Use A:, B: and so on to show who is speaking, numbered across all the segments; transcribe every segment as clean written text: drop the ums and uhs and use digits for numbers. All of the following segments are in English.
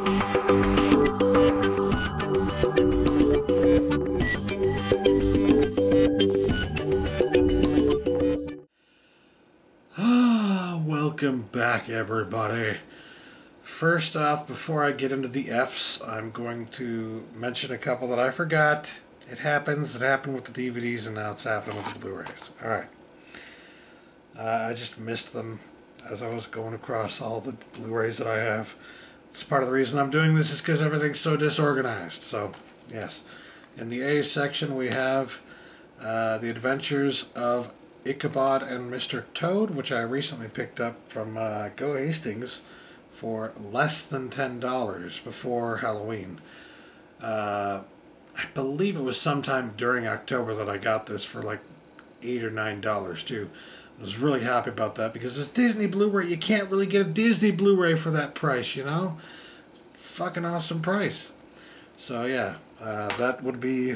A: Welcome back, everybody. First off, before I get into the F's, I'm going to mention a couple that I forgot. It happens. It happened with the DVDs, and now it's happening with the Blu-rays. Alright. I just missed them as I was going across all the Blu-rays that I have. It's part of the reason I'm doing this is because everything's so disorganized. So, yes. In the A section, we have The Adventures of Ichabod and Mr. Toad, which I recently picked up from Go Hastings for less than $10 before Halloween. I believe it was sometime during October that I got this for like $8 or $9 too. I was really happy about that because it's Disney Blu-ray. You can't really get a Disney Blu-ray for that price, you know? Fucking awesome price. So yeah, that would be,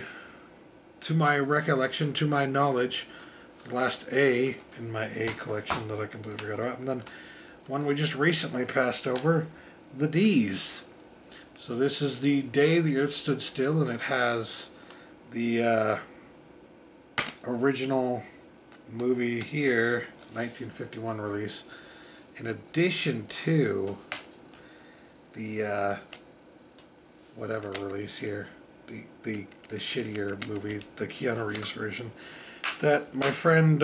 A: to my recollection, to my knowledge, the last A in my A collection that I completely forgot about. And then one we just recently passed over, the D's. So this is the Day the Earth Stood Still, and it has the original movie here, 1951 release, in addition to the whatever release here, the shittier movie, the Keanu Reeves version, that my friend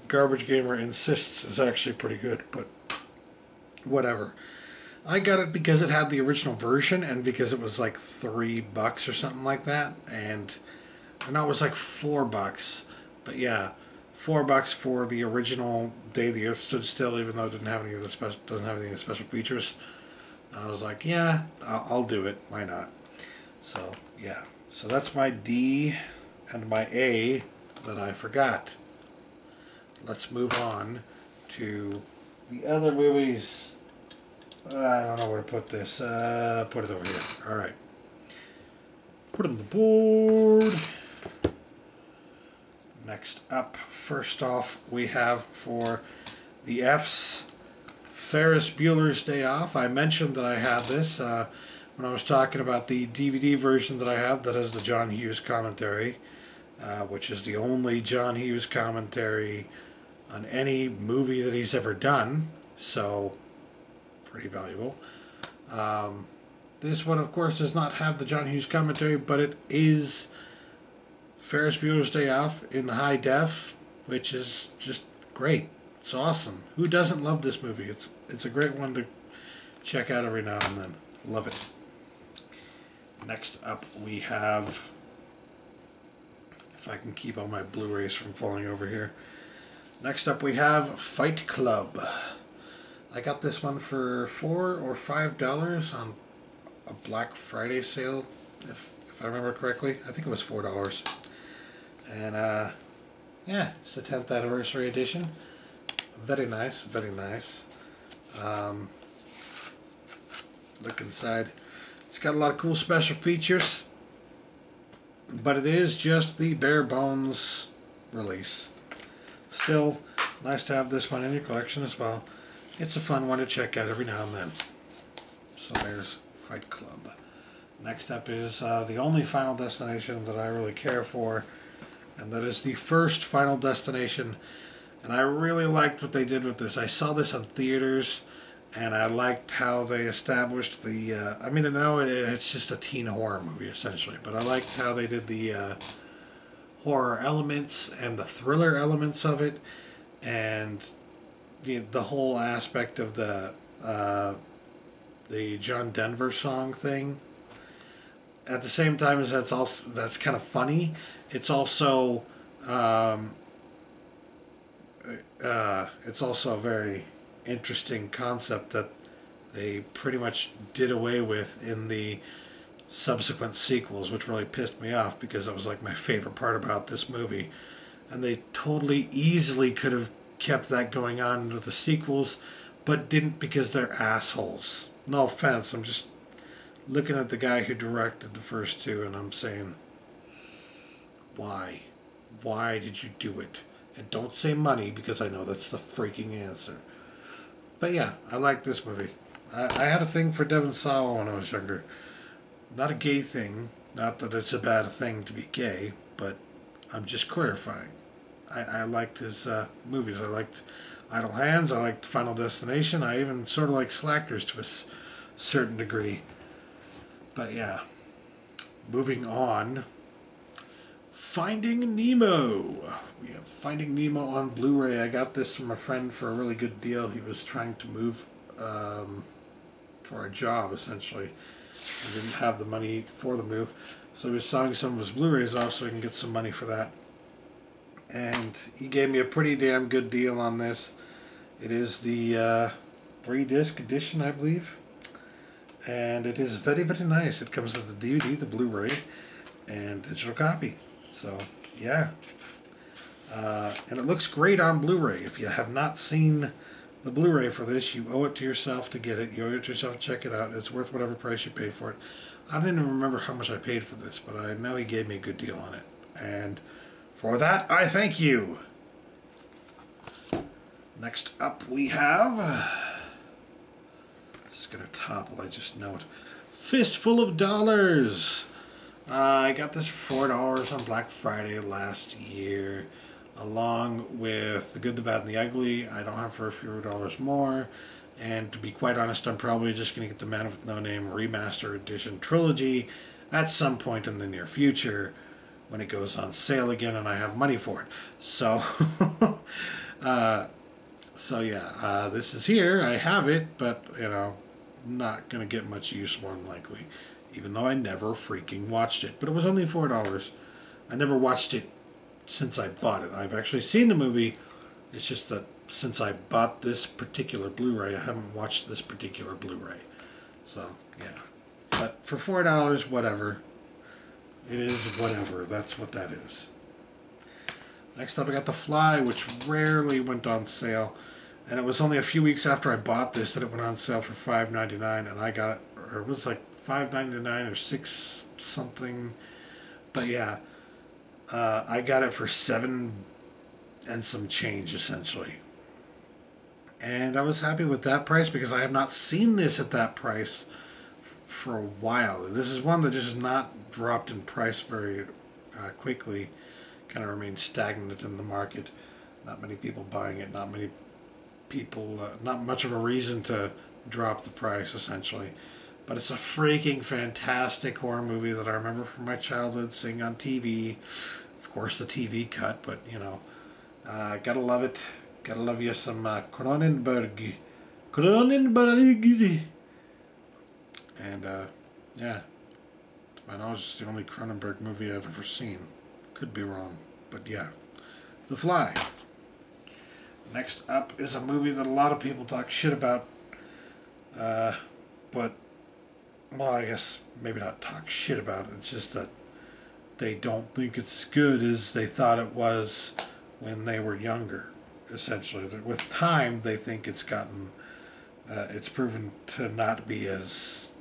A: Garbage Gamer insists is actually pretty good, but whatever. I got it because it had the original version and because it was like $3 or something like that, and I know it was like $4, but yeah, $4 for the original Day the Earth Stood Still, even though it didn't have any of the special features. I was like, yeah, I'll do it. Why not? So yeah, so that's my D and my A that I forgot. Let's move on to the other movies. I don't know where to put this. Put it over here. Alright. Put it on the board. Next up, first off, we have for the F's, Ferris Bueller's Day Off. I mentioned that I had this when I was talking about the DVD version that I have that has the John Hughes commentary. Which is the only John Hughes commentary on any movie that he's ever done, so pretty valuable. This one, of course, does not have the John Hughes commentary, but it is Ferris Bueller's Day Off in high def, which is just great. It's awesome. Who doesn't love this movie? It's a great one to check out every now and then. Love it. Next up, we have, if I can keep all my Blu-rays from falling over here. Next up we have Fight Club. I got this one for $4 or $5 on a Black Friday sale, if I remember correctly. I think it was $4. And yeah, it's the 10th anniversary edition. Very nice, very nice. Look inside. It's got a lot of cool special features, but it is just the bare bones release. Still, nice to have this one in your collection as well. It's a fun one to check out every now and then. So there's Fight Club. Next up is the only Final Destination that I really care for, and that is the first Final Destination. And I really liked what they did with this. I saw this on theaters, and I liked how they established the, I mean, I know it's just a teen horror movie, essentially, but I liked how they did the horror elements and the thriller elements of it, and the whole aspect of the John Denver song thing. At the same time as that's kind of funny, it's also a very interesting concept that they pretty much did away with in the subsequent sequels, which really pissed me off because that was like my favorite part about this movie. And they totally easily could have kept that going on with the sequels, but didn't because they're assholes. No offense, I'm just looking at the guy who directed the first two and I'm saying, why? Why did you do it? And don't say money, because I know that's the freaking answer. But yeah, I like this movie. I had a thing for Devon Sawa when I was younger. Not a gay thing. Not that it's a bad thing to be gay, but I'm just clarifying. I liked his movies. I liked Idle Hands. I liked Final Destination. I even sort of like Slackers to a certain degree. But yeah, moving on. Finding Nemo. We have Finding Nemo on Blu-ray. I got this from a friend for a really good deal. He was trying to move for a job, essentially. He didn't have the money for the move, so he was selling some of his Blu-rays off so he can get some money for that. And he gave me a pretty damn good deal on this. It is the 3-disc edition, I believe. And it is very, very nice. It comes with the DVD, the Blu-ray, and digital copy. So, yeah. And it looks great on Blu-ray. If you have not seen the Blu-ray for this, you owe it to yourself to get it. You owe it to yourself to check it out. It's worth whatever price you pay for it. I don't even remember how much I paid for this, but I know he gave me a good deal on it. And for that, I thank you. Next up we have... It's going to topple, I just know it. Fistful of Dollars. I got this for $4 on Black Friday last year, along with The Good, the Bad, and the Ugly. I don't have for a few dollars more. And to be quite honest, I'm probably just going to get the Man with No Name Remaster Edition Trilogy at some point in the near future when it goes on sale again and I have money for it. So, this is here. I have it, but, you know, not going to get much use more than likely. Even though I never freaking watched it. But it was only $4. I never watched it since I bought it. I've actually seen the movie. It's just that since I bought this particular Blu-ray, I haven't watched this particular Blu-ray. So, yeah. But for $4, whatever. It is whatever. That's what that is. Next up, I got The Fly, which rarely went on sale. And it was only a few weeks after I bought this that it went on sale for $5.99. And I got it, or it was like $5.99 or $6 something. But yeah, I got it for $7 and some change, essentially. And I was happy with that price because I have not seen this at that price for a while. This is one that just has not dropped in price very quickly. Kind of remained stagnant in the market. Not many people buying it. Not many people. Not much of a reason to drop the price, essentially. But it's a freaking fantastic horror movie that I remember from my childhood, seeing on TV. Of course, the TV cut, but you know, gotta love it. Gotta love you some Cronenberg. And yeah, to my knowledge, it's the only Cronenberg movie I've ever seen. Could be wrong, but yeah, The Fly. Next up is a movie that a lot of people talk shit about, but. Well, I guess maybe not talk shit about it. It's just that they don't think it's as good as they thought it was when they were younger, essentially. With time, they think it's gotten, it's proven to not be as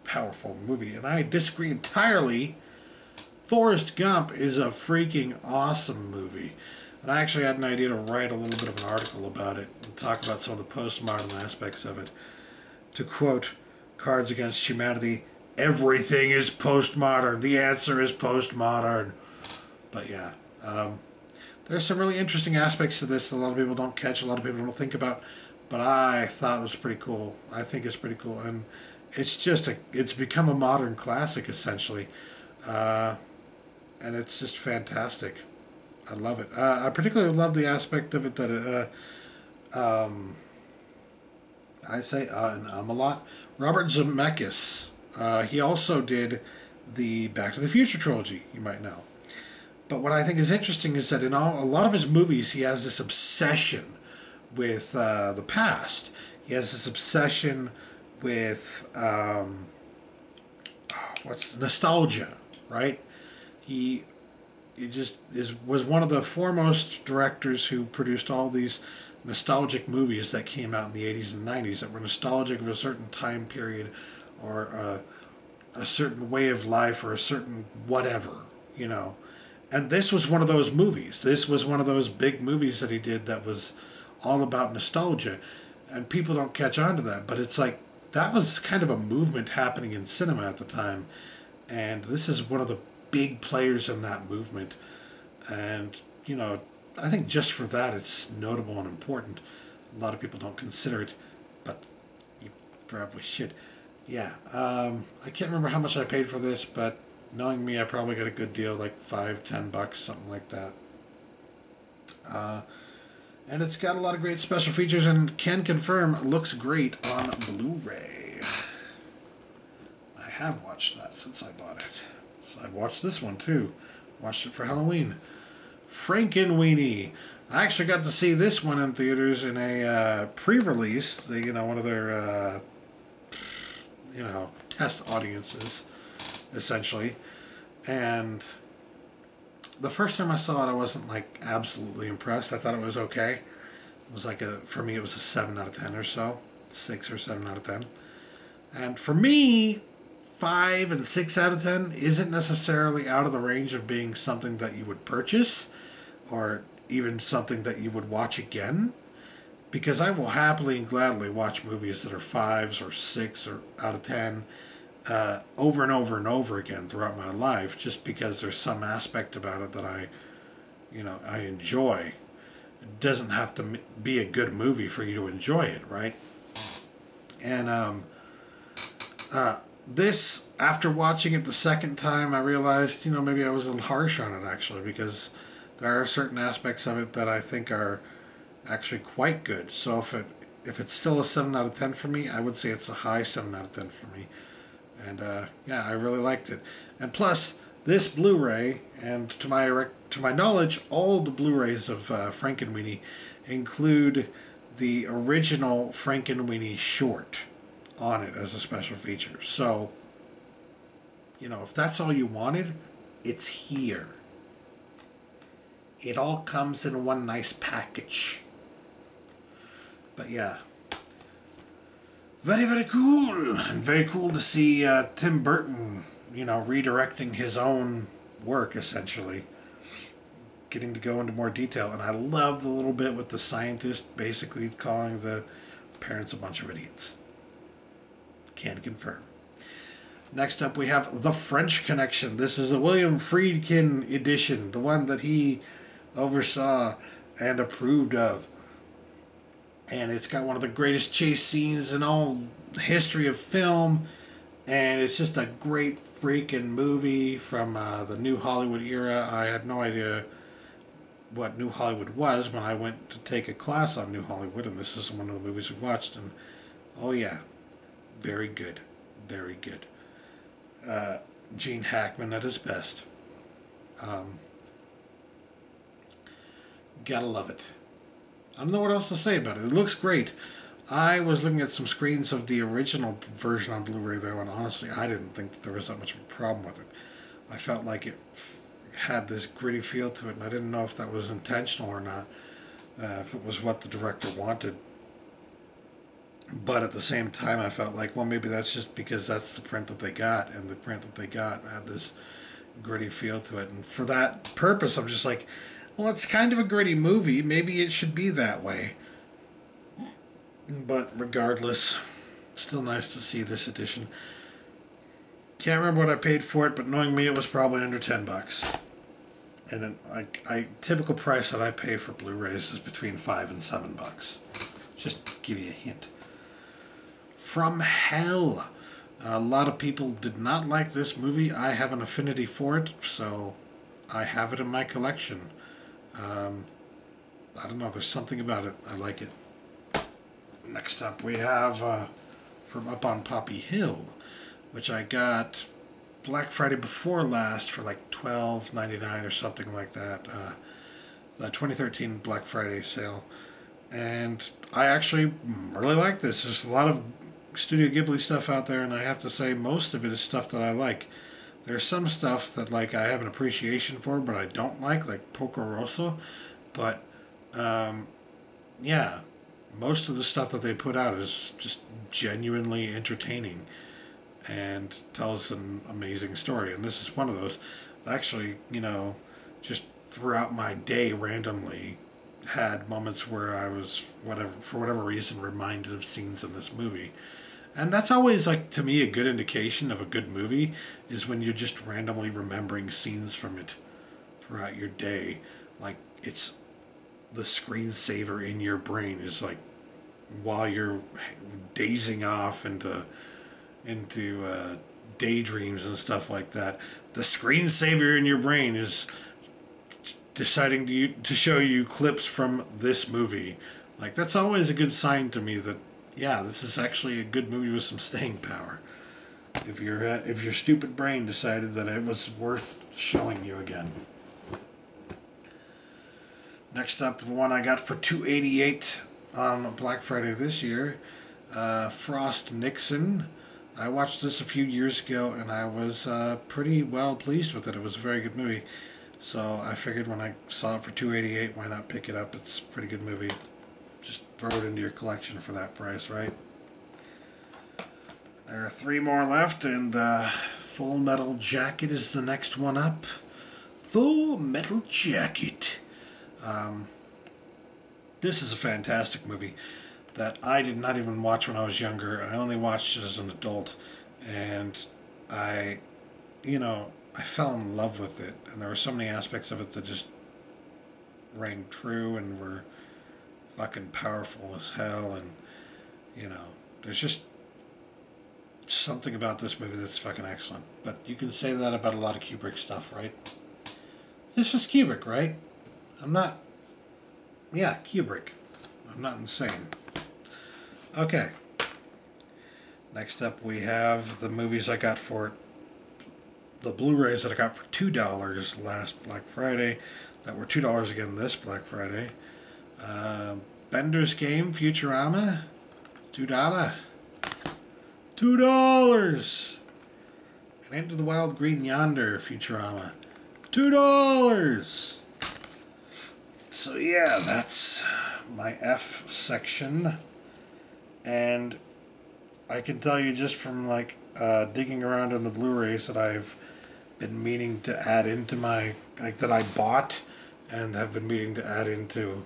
A: powerful a movie. And I disagree entirely. Forrest Gump is a freaking awesome movie. And I actually had an idea to write a little bit of an article about it and talk about some of the postmodern aspects of it. To quote Cards Against Humanity, everything is postmodern. The answer is postmodern. But yeah, there's some really interesting aspects to this that a lot of people don't catch, a lot of people don't think about, but I thought it was pretty cool. I think it's pretty cool, and it's just it's become a modern classic, essentially, and it's just fantastic. I love it. I particularly love the aspect of it that I say a lot. Robert Zemeckis. He also did the Back to the Future trilogy, you might know. But what I think is interesting is that in a lot of his movies, he has this obsession with the past. He has this obsession with nostalgia, right? He just was one of the foremost directors who produced all these nostalgic movies that came out in the 80s and 90s that were nostalgic of a certain time period or a certain way of life or a certain whatever, you know. And this was one of those movies. This was one of those big movies that he did that was all about nostalgia. And people don't catch on to that, but it's like that was kind of a movement happening in cinema at the time, and this is one of the big players in that movement. And, you know, I think just for that it's notable and important. A lot of people don't consider it, but you probably should. Yeah, I can't remember how much I paid for this, but knowing me, I probably got a good deal, like $5-10, something like that. And it's got a lot of great special features, and can confirm looks great on Blu-ray. I have watched that since I bought it. So I've watched this one too. Watched it for Halloween. Frankenweenie. I actually got to see this one in theaters in a pre-release. One of their test audiences, essentially. And the first time I saw it, I wasn't like absolutely impressed. I thought it was okay. It was like for me, it was a 7 out of 10 or so, 6 or 7 out of 10. And for me, 5 and 6 out of 10 isn't necessarily out of the range of being something that you would purchase, or even something that you would watch again, because I will happily and gladly watch movies that are 5s or 6 or out of 10 over and over and over again throughout my life, just because there's some aspect about it that I enjoy. It doesn't have to be a good movie for you to enjoy it, right? And this, after watching it the second time, I realized, maybe I was a little harsh on it, actually, because there are certain aspects of it that I think are actually quite good. So if it's still a 7 out of 10 for me, I would say it's a high 7 out of 10 for me. And yeah, I really liked it. And plus, this Blu-ray, and to my knowledge, all the Blu-rays of Frankenweenie include the original Frankenweenie short on it as a special feature. So, if that's all you wanted, it's here. It all comes in one nice package. But yeah, very, very cool. And very cool to see Tim Burton, redirecting his own work, essentially. Getting to go into more detail. And I love the little bit with the scientist basically calling the parents a bunch of idiots. Can confirm. Next up, we have The French Connection. This is a William Friedkin edition, the one that he oversaw and approved of. And it's got one of the greatest chase scenes in all history of film. And it's just a great freaking movie from the New Hollywood era. I had no idea what New Hollywood was when I went to take a class on New Hollywood. And this is one of the movies we watched. And oh yeah, very good. Very good. Gene Hackman at his best. Gotta love it. I don't know what else to say about it. It looks great. I was looking at some screens of the original version on Blu-ray though, and honestly, I didn't think that there was that much of a problem with it. I felt like it had this gritty feel to it, and I didn't know if that was intentional or not, if it was what the director wanted. But at the same time, I felt like, well, maybe that's just because that's the print that they got, and the print that they got had this gritty feel to it. And for that purpose, I'm just like, well, it's kind of a gritty movie. Maybe it should be that way. But regardless, still nice to see this edition. Can't remember what I paid for it, but knowing me, it was probably under $10. And typical price that I pay for Blu-rays is between $5 and $7. Just to give you a hint. From Hell. A lot of people did not like this movie. I have an affinity for it, so I have it in my collection. I don't know, there's something about it. I like it. Next up we have from Up on Poppy Hill, which I got Black Friday before last for like $12.99 or something like that. The 2013 Black Friday sale. And I actually really like this. There's a lot of Studio Ghibli stuff out there, and I have to say most of it is stuff that I like. There's some stuff that I have an appreciation for, but I don't like Porco Rosso. But yeah, most of the stuff that they put out is just genuinely entertaining and tells an amazing story. And this is one of those. Actually, just throughout my day randomly had moments where I was, for whatever reason, reminded of scenes in this movie. And that's always, like, to me, a good indication of a good movie is when you're just randomly remembering scenes from it throughout your day. Like, it's the screensaver in your brain is like while you're dazing off into daydreams and stuff like that. The screensaver in your brain is deciding to show you clips from this movie. Like, that's always a good sign to me that, yeah, this is actually a good movie with some staying power. If your stupid brain decided that it was worth showing you again. Next up, the one I got for $2.88 on Black Friday this year, Frost Nixon. I watched this a few years ago, and I was pretty well pleased with it. It was a very good movie. So I figured when I saw it for $2.88, why not pick it up? It's a pretty good movie. Just throw it into your collection for that price, right? There are 3 more left, and Full Metal Jacket is the next one up. Full Metal Jacket. This is a fantastic movie that I did not even watch when I was younger. I only watched it as an adult, and I fell in love with it, and there were so many aspects of it that just rang true and were fucking powerful as hell, and there's just something about this movie that's fucking excellent. But you can say that about a lot of Kubrick stuff, right? It's just Kubrick, right? Kubrick. I'm not insane. Okay. Next up we have the movies I got for the Blu-rays that I got for $2 last Black Friday that were $2 again this Black Friday. Bender's Game, Futurama, $2. $2. And Into the Wild Green Yonder, Futurama, $2. So yeah, that's my F section, and I can tell you just from digging around in the Blu-rays that I've been meaning to add into my, that I bought and have been meaning to add into,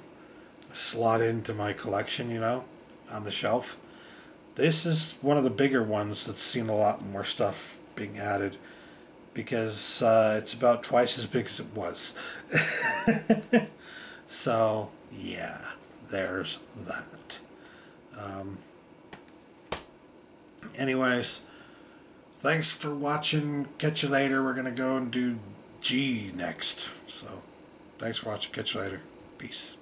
A: slot into my collection, on the shelf. This is one of the bigger ones that's seen a lot more stuff being added, because it's about twice as big as it was. So, yeah, there's that. Anyways, thanks for watching. Catch you later. We're going to go and do G next. So, thanks for watching. Catch you later. Peace.